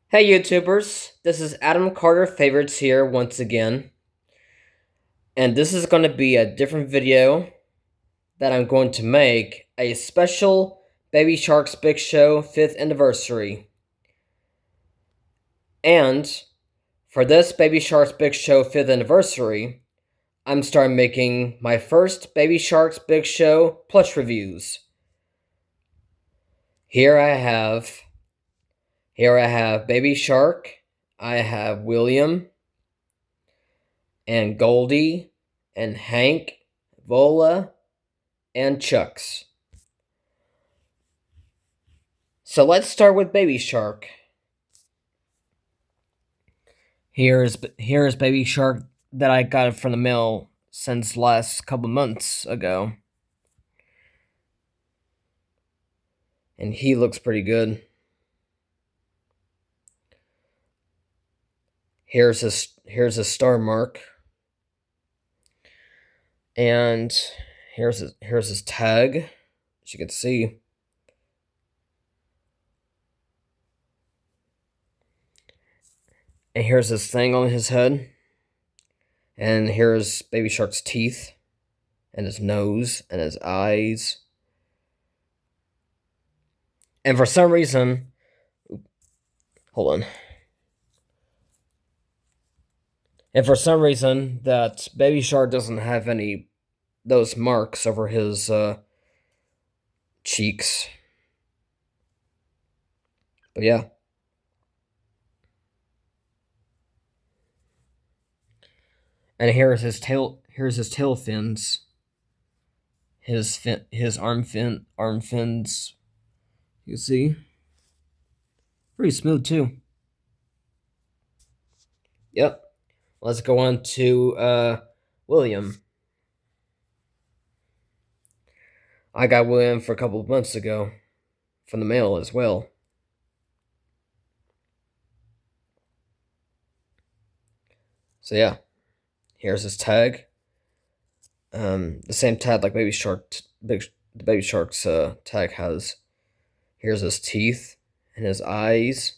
Hey YouTubers, this is Adam Carter Favorites here once again, and this is going to be a different video that I'm going to make, a special Baby Shark's Big Show 5th anniversary. And for this Baby Shark's Big Show 5th anniversary, I'm starting making my first Baby Shark's Big Show plush reviews. Here I have Baby Shark, I have William, and Goldie, and Hank, Vola, and Chucks. So let's start with Baby Shark. Here's Baby Shark that I got from the mail since last couple months ago. And he looks pretty good. Here's his star mark. And here's his tag, as you can see. And here's his thing on his head. And here's Baby Shark's teeth, and his nose, and his eyes. And for some reason, hold on. And for some reason, that Baby Shark doesn't have any those marks over his cheeks. But yeah. And here's his tail. Here's his tail fins. His arm fins. You see, pretty smooth too. Yep. Let's go on to William. I got William for a couple of months ago from the mail as well. So yeah, here's his tag. The same tag like Baby Shark. The Baby Shark's tag has. Here's his teeth and his eyes,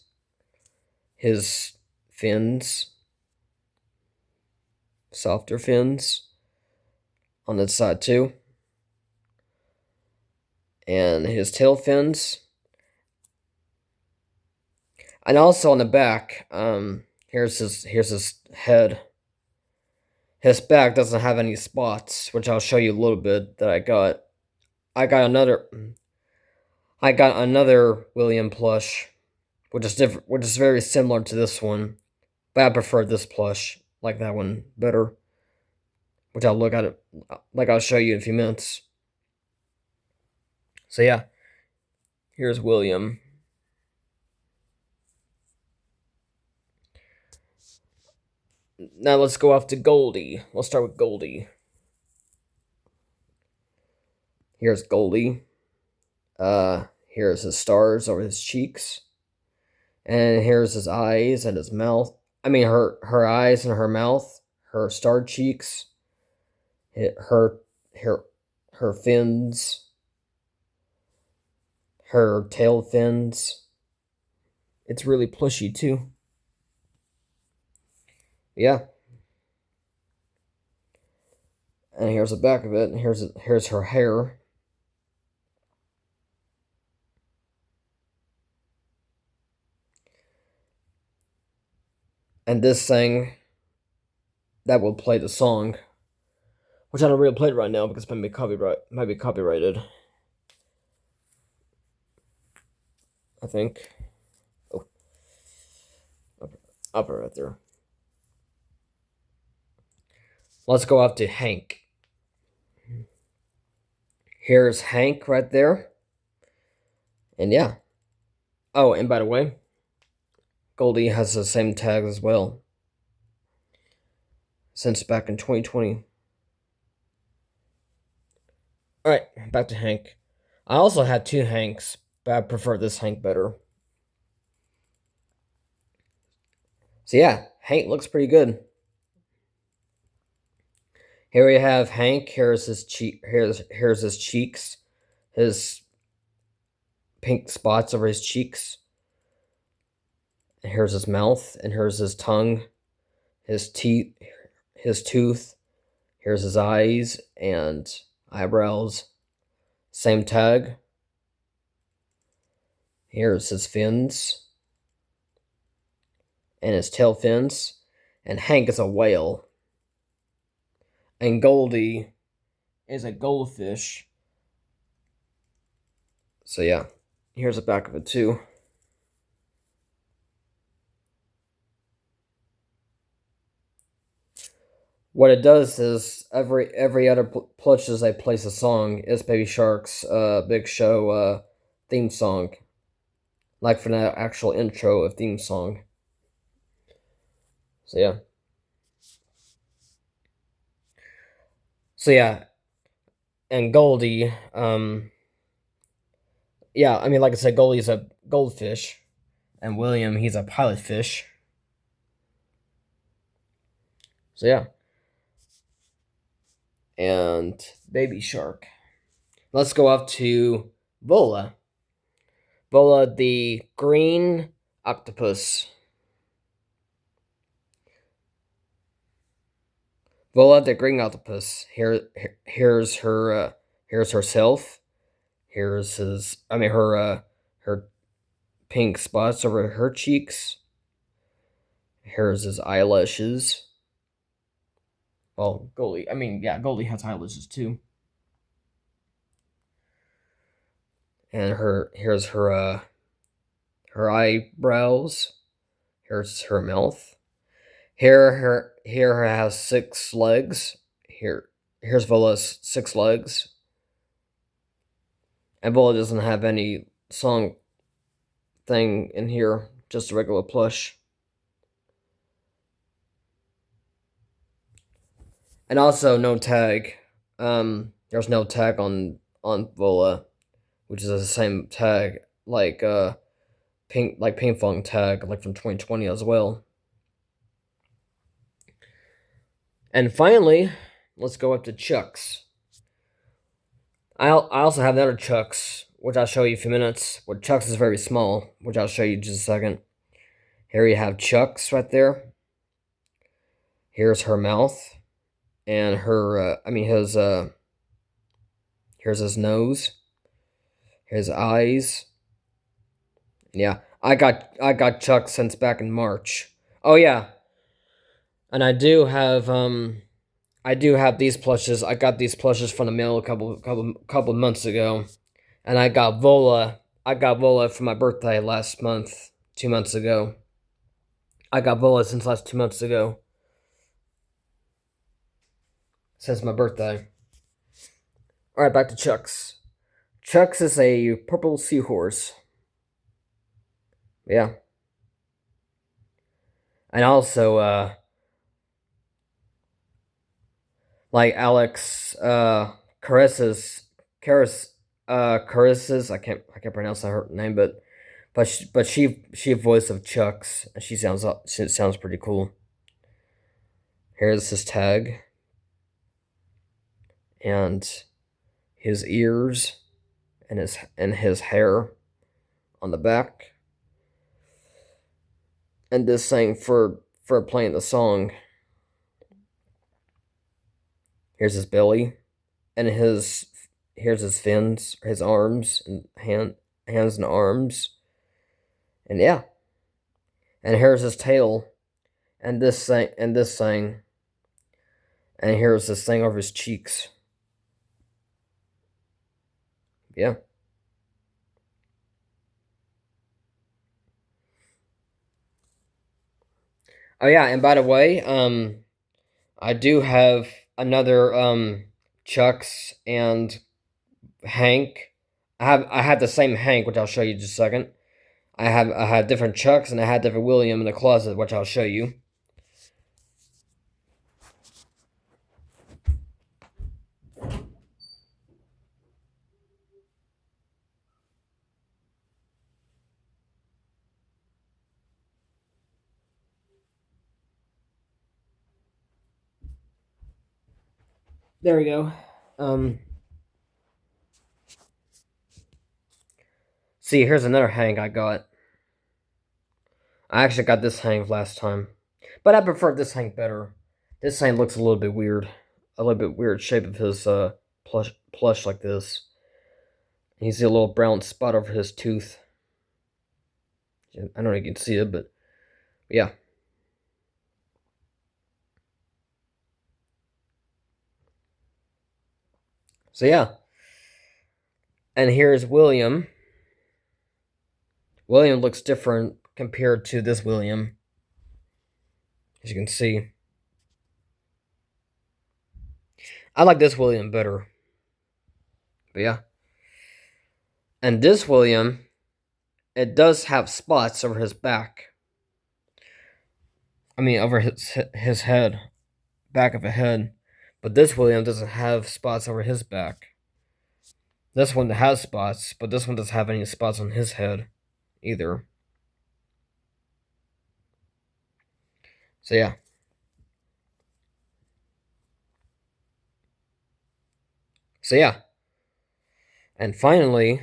his fins, softer fins on that side too, and his tail fins. And also on the back, here's his head. His back doesn't have any spots, which I'll show you a little bit that I got. I got another William plush, which is different, which is very similar to this one, but I prefer this plush, like that one, better. Which I'll look at it, like I'll show you in a few minutes. So yeah, here's William. Now let's go off to Goldie. Let's start with Goldie. Here's Goldie. Here's his stars over his cheeks. And here's his eyes and his mouth. I mean, her eyes and her mouth, her star cheeks, her fins, her tail fins. It's really plushy too. Yeah. And here's the back of it. Here's her hair. And this thing that will play the song, which I don't really play it right now because it might be copyrighted. I think. Oh, up right there. Let's go off to Hank. Here's Hank right there. And yeah. Oh, and by the way, Goldie has the same tag as well. Since back in 2020. Alright, back to Hank. I also had two Hanks, but I prefer this Hank better. So yeah, Hank looks pretty good. Here we have Hank. Here's his his cheeks, his pink spots over his cheeks, And here's his mouth, and here's his tongue, his teeth, his tooth. Here's his eyes and eyebrows. Same tag. Here's his fins and his tail fins. And Hank is a whale. And Goldie is a goldfish. So yeah, here's the back of it too. What it does is every other plushes I place a song is Baby Shark's Big Show theme song, like for the actual intro of theme song. So yeah. So yeah, and Goldie, yeah, I mean, like I said, Goldie's a goldfish, and William, he's a pilot fish. So yeah, and Baby Shark. Let's go up to Vola. Vola, the green octopus. Vola, the green octopus. Here's herself. Here's his. I mean, her pink spots over her cheeks. Here's his eyelashes. Well, Goldie. I mean, yeah, Goldie has eyelashes too. And here's her eyebrows. Here's her mouth. Here has 6 legs. Here's Vola's 6 legs. And Vola doesn't have any song thing in here, just a regular plush. And also no tag. There's no tag on Vola, which is the same tag Pink Fong tag like from 2020 as well. And finally, let's go up to Chucks. I also have another Chucks, which I'll show you in a few minutes. Where Chucks is very small, which I'll show you in just a second. Here you have Chucks right there. Here's her mouth, and here's his nose, his eyes. Yeah, I got Chucks since back in March. Oh yeah, and I do have these plushes. I got these plushes from the mail a couple months ago, and I got Vola. I got Vola for my birthday last month, 2 months ago. I got Vola since last 2 months ago, since my birthday. All right, back to Chucks. Chucks is a purple seahorse. Yeah, and also like Alex Carissa's I can't pronounce her name, but she voice of Chucks. She sounds pretty cool. Here's his tag and his ears and his hair on the back, and this thing for playing the song. Here's his belly, and here's his fins, his arms and hands and arms, and yeah, and here's his tail, and this thing, and here's this thing over his cheeks. Yeah. Oh yeah, and by the way, I do have another Chucks and Hank. I had the same Hank, which I'll show you in just a second. I had different Chucks and I had different William in the closet, which I'll show you. There we go. See, here's another Hank I got. I actually got this Hank last time, but I prefer this Hank better. This Hank looks a little bit weird, a little bit weird shape of his plush like this. You see a little brown spot over his tooth. I don't know if you can see it, but yeah. So yeah, and here's William. William looks different compared to this William, as you can see. I like this William better. But yeah. And this William, it does have spots over his back. I mean, over his head, back of a head. But this William doesn't have spots over his back. This one has spots, but this one doesn't have any spots on his head either. So yeah. So yeah. And finally,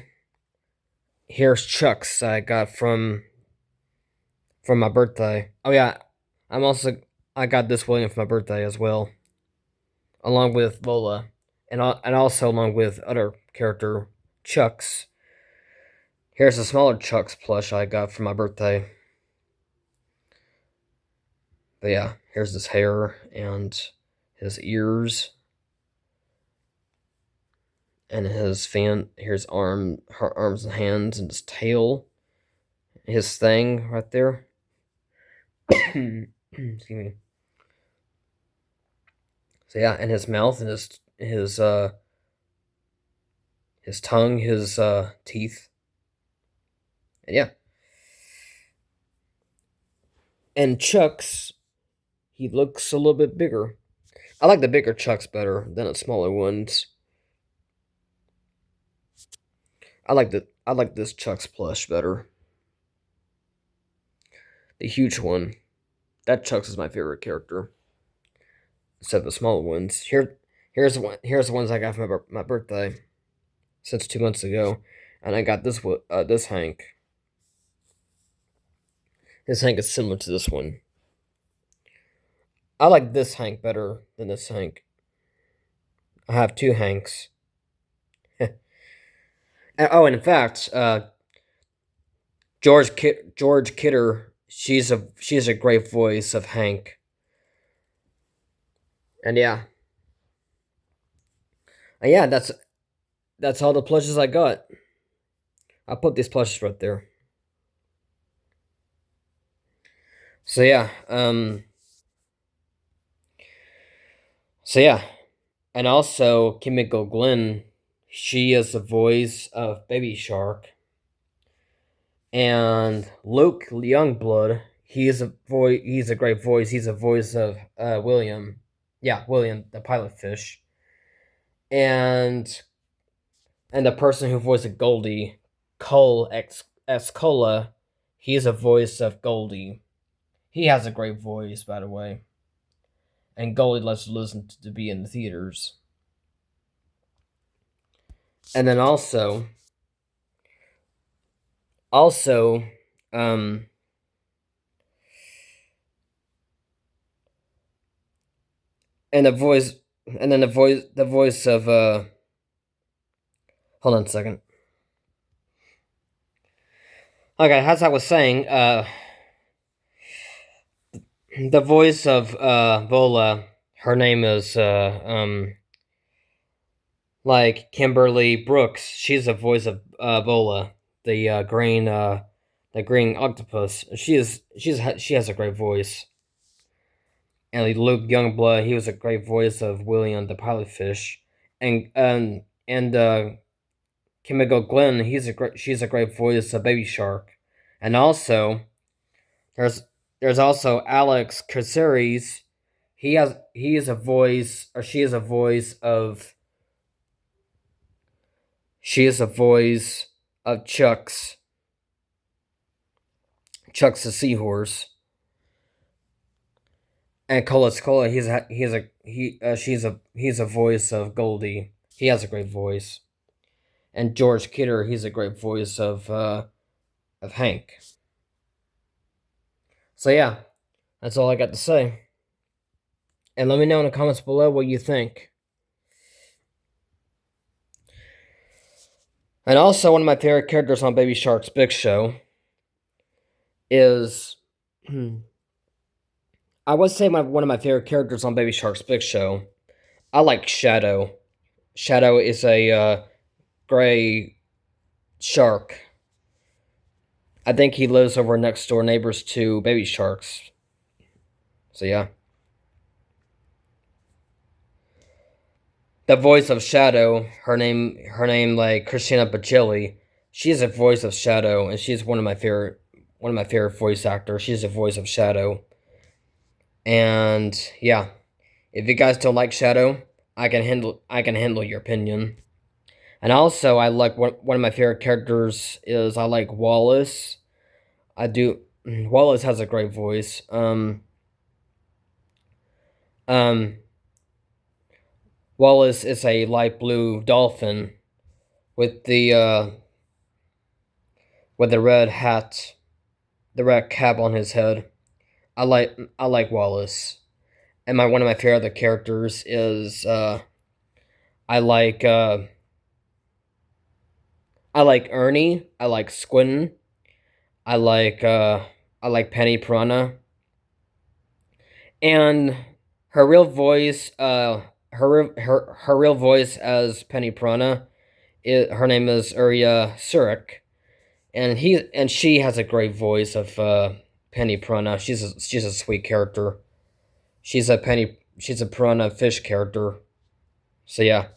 here's Chuck's I got from my birthday. Oh yeah, I got this William for my birthday as well, along with Lola, and also along with other character Chuck's. Here's a smaller Chuck's plush I got for my birthday. But yeah, here's his hair and his ears and his fan. Here's her arms and hands and his tail, his thing right there. Excuse me. So yeah, and his mouth and his tongue, his teeth, and yeah. And Chuck's, he looks a little bit bigger. I like the bigger Chucks better than the smaller ones. I like this Chuck's plush better. The huge one. That Chuck's is my favorite character. Instead of the smaller ones. Here's the ones I got for my birthday since 2 months ago, and I got this Hank. This Hank is similar to this one. I like this Hank better than this Hank. I have two Hanks. And in fact, George Kidder, she's a great voice of Hank. And yeah. And yeah, that's all the plushes I got. I'll put these plushes right there. So yeah, and also Kimiko Glenn, she is the voice of Baby Shark, and Luke Youngblood, he's a great voice. He's a voice of William, William the pilot fish, and the person who voiced Goldie, Cole X Cola, he's a voice of Goldie. He has a great voice, by the way. And Goldie loves to listen to be in the theaters. And then also, um, and the voice of hold on a second. Okay, as I was saying, the voice of Vola, her name is like Kimberly Brooks. She's the voice of Vola, the green octopus. She has a great voice. And Luke Youngblood, he was a great voice of William the pilot fish. And Kimiko Glenn, she's a great voice of Baby Shark. And also there's also Alex Caceres. He is a voice, or she is a voice of Chuck's the seahorse. And Colas Cola, he's a voice of Goldie. He has a great voice. And George Kidder, he's a great voice of Hank. So yeah, that's all I got to say. And let me know in the comments below what you think. And also, one of my favorite characters on Baby Shark's Big Show is. I would say one of my favorite characters on Baby Shark's Big Show. I like Shadow. Shadow is a gray shark. I think he lives over next door neighbors to Baby Sharks. So yeah. The voice of Shadow, her name like Christina Bacilli. She's a voice of Shadow, and she's one of my favorite voice actors. She's a voice of Shadow. And yeah, if you guys don't like Shadow, I can handle your opinion. And also, I like one of my favorite characters is I like Wallace. I do. Wallace has a great voice. Um, Wallace is a light blue dolphin with the red hat, the red cap on his head. I like Wallace. And my one of my favorite other characters is I like uh I like Ernie. I like Squinton. I like uh I like Penny Piranha. And her real voice, her real voice as Penny Piranha, her name is Uriah Surik, and she has a great voice of Penny Piranha. She's a sweet character. She's a piranha fish character. So yeah,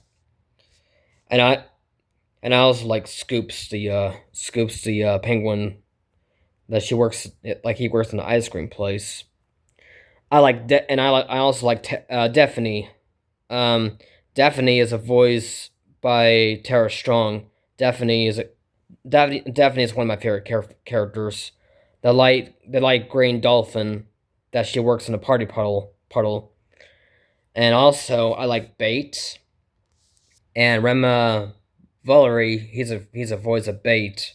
and I also like Scoops the penguin that she works like he works in an ice cream place. I also like Daphne. Um, Daphne is a voice by Tara Strong. Daphne is a Daphne is one of my favorite characters. The light green dolphin that she works in a party puddle. And also I like Bait and Rema Valerie. He's a voice of Bait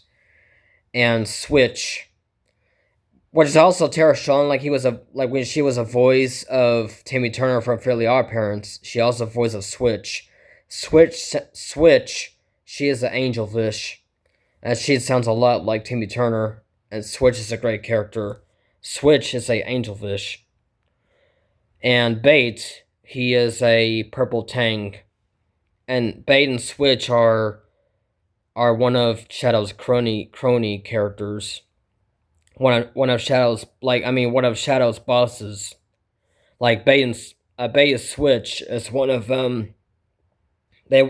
and Switch, which is also Tara Strong. Like when she was a voice of Tammy Turner from Fairly Odd Parents. She also voice of Switch. Switch. She is an angelfish, and she sounds a lot like Timmy Turner. And Switch is a great character. Switch is a angelfish, and Bait he is a purple tang. And Bait and Switch are one of Shadow's crony characters. One of Shadow's one of Shadow's bosses. Like Bait and Switch is one of they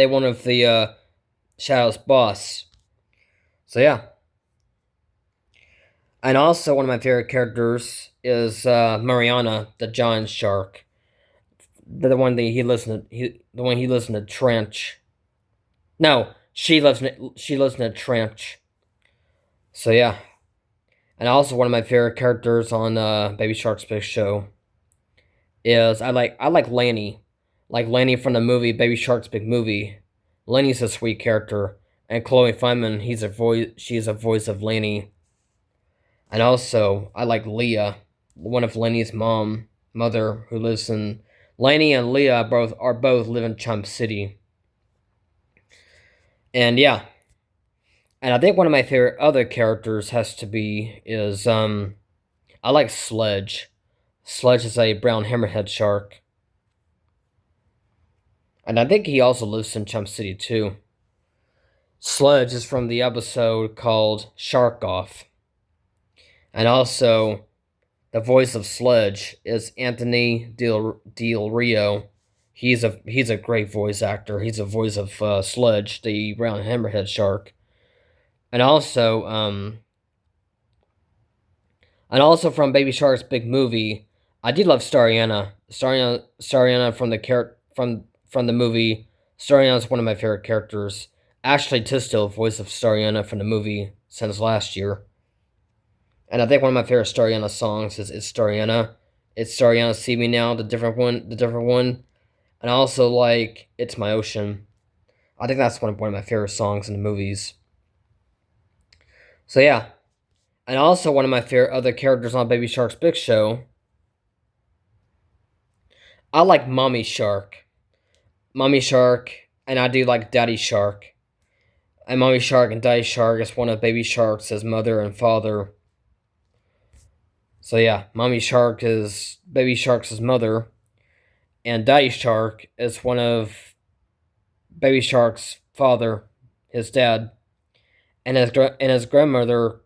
one of the Shadow's boss. So yeah. And also one of my favorite characters is Mariana, the giant shark. The one he lives in a trench. No, she lives in a trench. So yeah. And also one of my favorite characters on Baby Shark's Big Show is I like Lanny. Like Lanny from the movie Baby Shark's Big Movie. Lanny's a sweet character. And Chloe Feynman, she's a voice of Lanny. And also, I like Leah, one of Lenny's mother, who lives in. Lenny and Leah both live in Chump City. And yeah, and I think one of my favorite other characters has to be is I like Sledge. Sledge is a brown hammerhead shark, and I think he also lives in Chump City too. Sledge is from the episode called Shark Off, and also the voice of Sledge is Anthony Del Rio. He's a great voice actor. He's a voice of Sledge, the brown hammerhead shark, and also from Baby Shark's Big Movie. I did love Stariana. Stariana from the movie. Stariana is one of my favorite characters. Ashley Tisdale, voice of Stariana from the movie since last year. And I think one of my favorite Stariana songs is Stariana. It's Stariana See Me Now, the different one. And I also like It's My Ocean. I think that's one of my favorite songs in the movies. So yeah. And also, one of my favorite other characters on Baby Shark's Big Show, I like Mommy Shark. Mommy Shark, and I do like Daddy Shark. And Mommy Shark and Daddy Shark is one of Baby Shark's mother and father. So yeah, Mommy Shark is Baby Shark's mother, and Daddy Shark is one of Baby Shark's father, his dad, and his grandmother,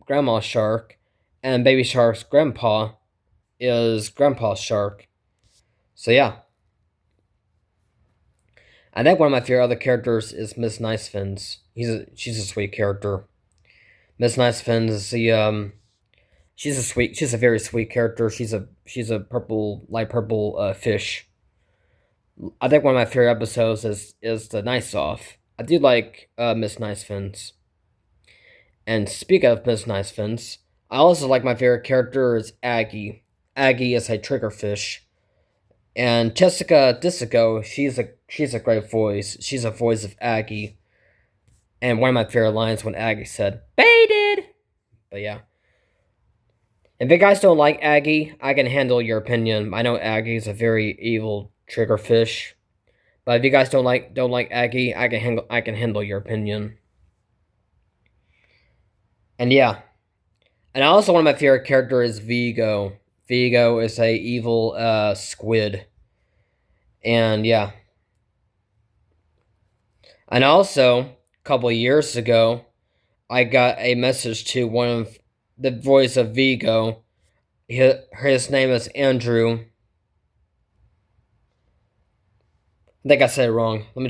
Grandma Shark, and Baby Shark's grandpa is Grandpa Shark. So yeah, I think one of my favorite other characters is Miss Nicefins. She's a sweet character. Miss Nicefins is the she's a very sweet character. She's a purple light purple fish. I think one of my favorite episodes is the Nice Off. I do like Miss Nicefins. And speak of Miss Nicefins, I also like my favorite character is Aggie. Aggie is a triggerfish. And Jessica Disico, she's a great voice. She's a voice of Aggie. And one of my favorite lines when Aggie said, "Baited!" But yeah. If you guys don't like Aggie, I can handle your opinion. I know Aggie's a very evil triggerfish. But if you guys don't like Aggie, I can handle your opinion. And yeah. And also one of my favorite characters is Vigo. Vigo is a evil squid. And yeah. And also, a couple of years ago, I got a message to one of the voice of Vigo. His name is Andrew. I think I said it wrong. Let me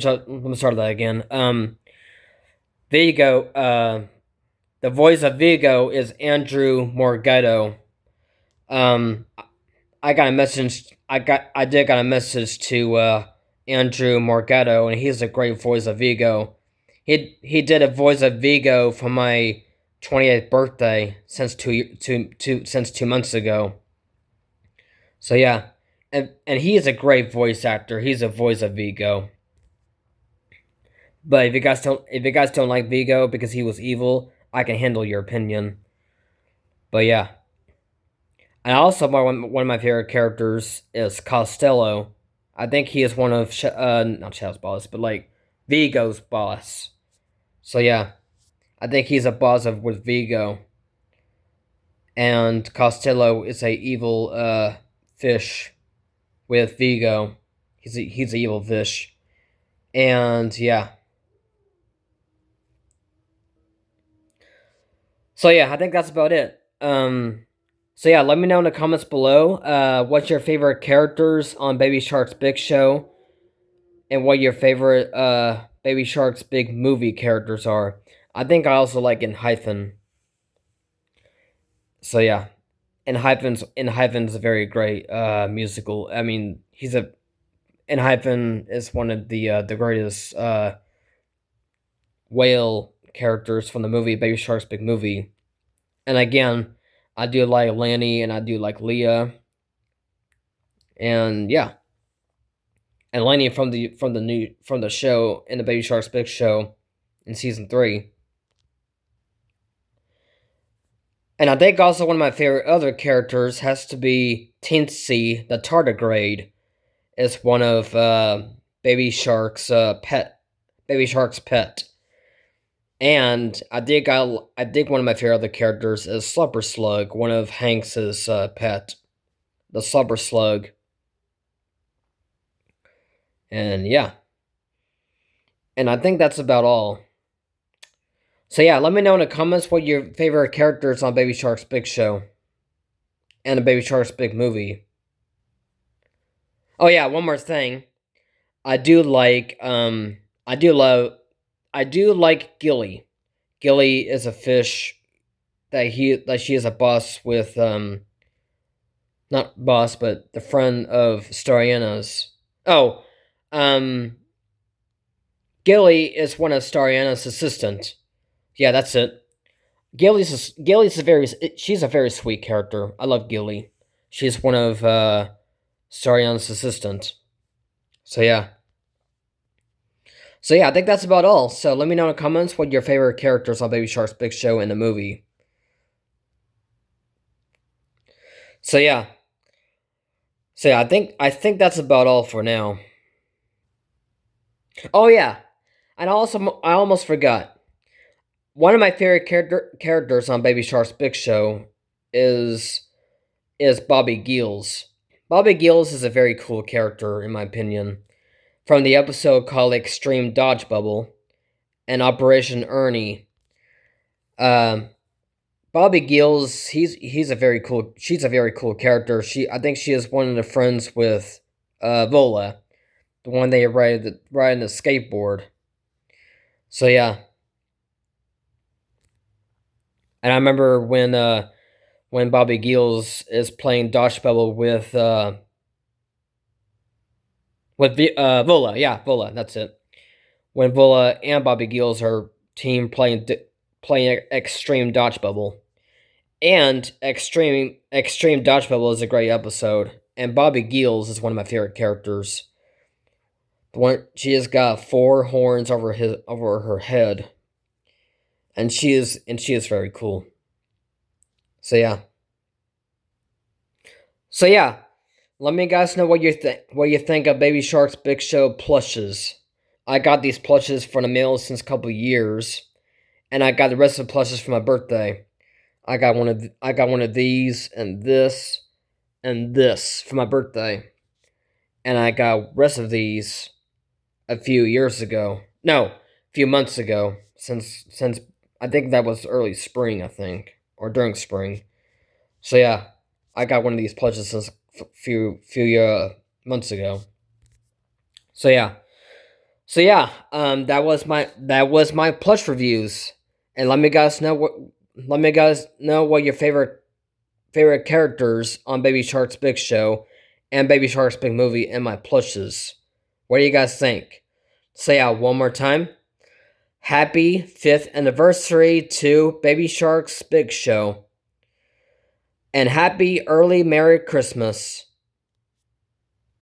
start that again. Vigo. The voice of Vigo is Andrew Morgetto. Um, I got a message. I did got a message to Andrew Morgetto, and he's a great voice of Vigo. He did a voice of Vigo for my 28th birthday since since 2 months ago. So yeah, and he is a great voice actor. He's a voice of Vigo. But if you guys don't like Vigo because he was evil, I can handle your opinion. But yeah, and also one of my favorite characters is Costello. I think he is one of not Shadow's boss, but like Vigo's boss. So yeah, I think he's a boss of with Vigo, and Costello is a evil fish with Vigo. He's a evil fish, and yeah. So yeah, I think that's about it. So yeah, let me know in the comments below. What's your favorite characters on Baby Shark's Big Show, and what your favorite Baby Shark's Big movie characters are. I think I also like Hyphen. So yeah, Hyphen's a very great musical. I mean, Hyphen is one of the greatest whale characters from the movie Baby Shark's Big Movie. And again, I do like Lanny and I do like Leah. And yeah. And Lanny from the show in the Baby Shark's Big Show in season 3. And I think also one of my favorite other characters has to be Tinsy the tardigrade. Is one of Baby Shark's Baby Shark's pet. And I think one of my favorite other characters is Slupper Slug, one of Hanks's pet, the Slupper Slug. And yeah, and I think that's about all. So yeah, let me know in the comments what your favorite characters on Baby Shark's Big Show and the Baby Shark's Big Movie. Oh yeah, one more thing. I do like I do like Gilly. Gilly is a fish that she is a boss with not boss but the friend of Stariana's. Oh, um Gilly is one of Stariana's assistant. Yeah, that's it. Gilly's she's a very sweet character. I love Gilly. She's one of Stariana's assistant. So yeah. So yeah, I think that's about all. So let me know in the comments what your favorite characters on Baby Shark's Big Show in the movie. So yeah, I think that's about all for now. Oh yeah, and also I almost forgot. One of my favorite characters on Baby Shark's Big Show is Bobby Geels. Bobby Geels is a very cool character in my opinion. From the episode called Extreme Dodge Bubble and Operation Ernie. Um, Bobby Geels, he's a very cool. She's a very cool character. I think she is one of the friends with Vola, the one they ride the skateboard. So yeah, and I remember when Bobby Geels is playing dodge bubble with Vola. Yeah, Vola. That's it. When Vola and Bobby Geels are team playing extreme dodge bubble. And Extreme Dodge Bubble is a great episode. And Bobby Geels is one of my favorite characters. The one she has got four horns over her head, and she is very cool. So yeah, so yeah. Let me guys know what you think of Baby Shark's Big Show plushes. I got these plushes for the mail since a couple years, and I got the rest of the plushes for my birthday. I got one of these and this for my birthday, and I got rest of these a few years ago. No, a few months ago. Since I think that was early spring, I think, or during spring. So yeah, I got one of these pledges since few months ago. So yeah, that was my plush reviews, and let me guys know what your favorite characters on Baby Shark's Big Show and Baby Shark's Big Movie and my plushes. What do you guys think? Say out one more time. Happy 5th anniversary to Baby Shark's Big Show. And happy early Merry Christmas.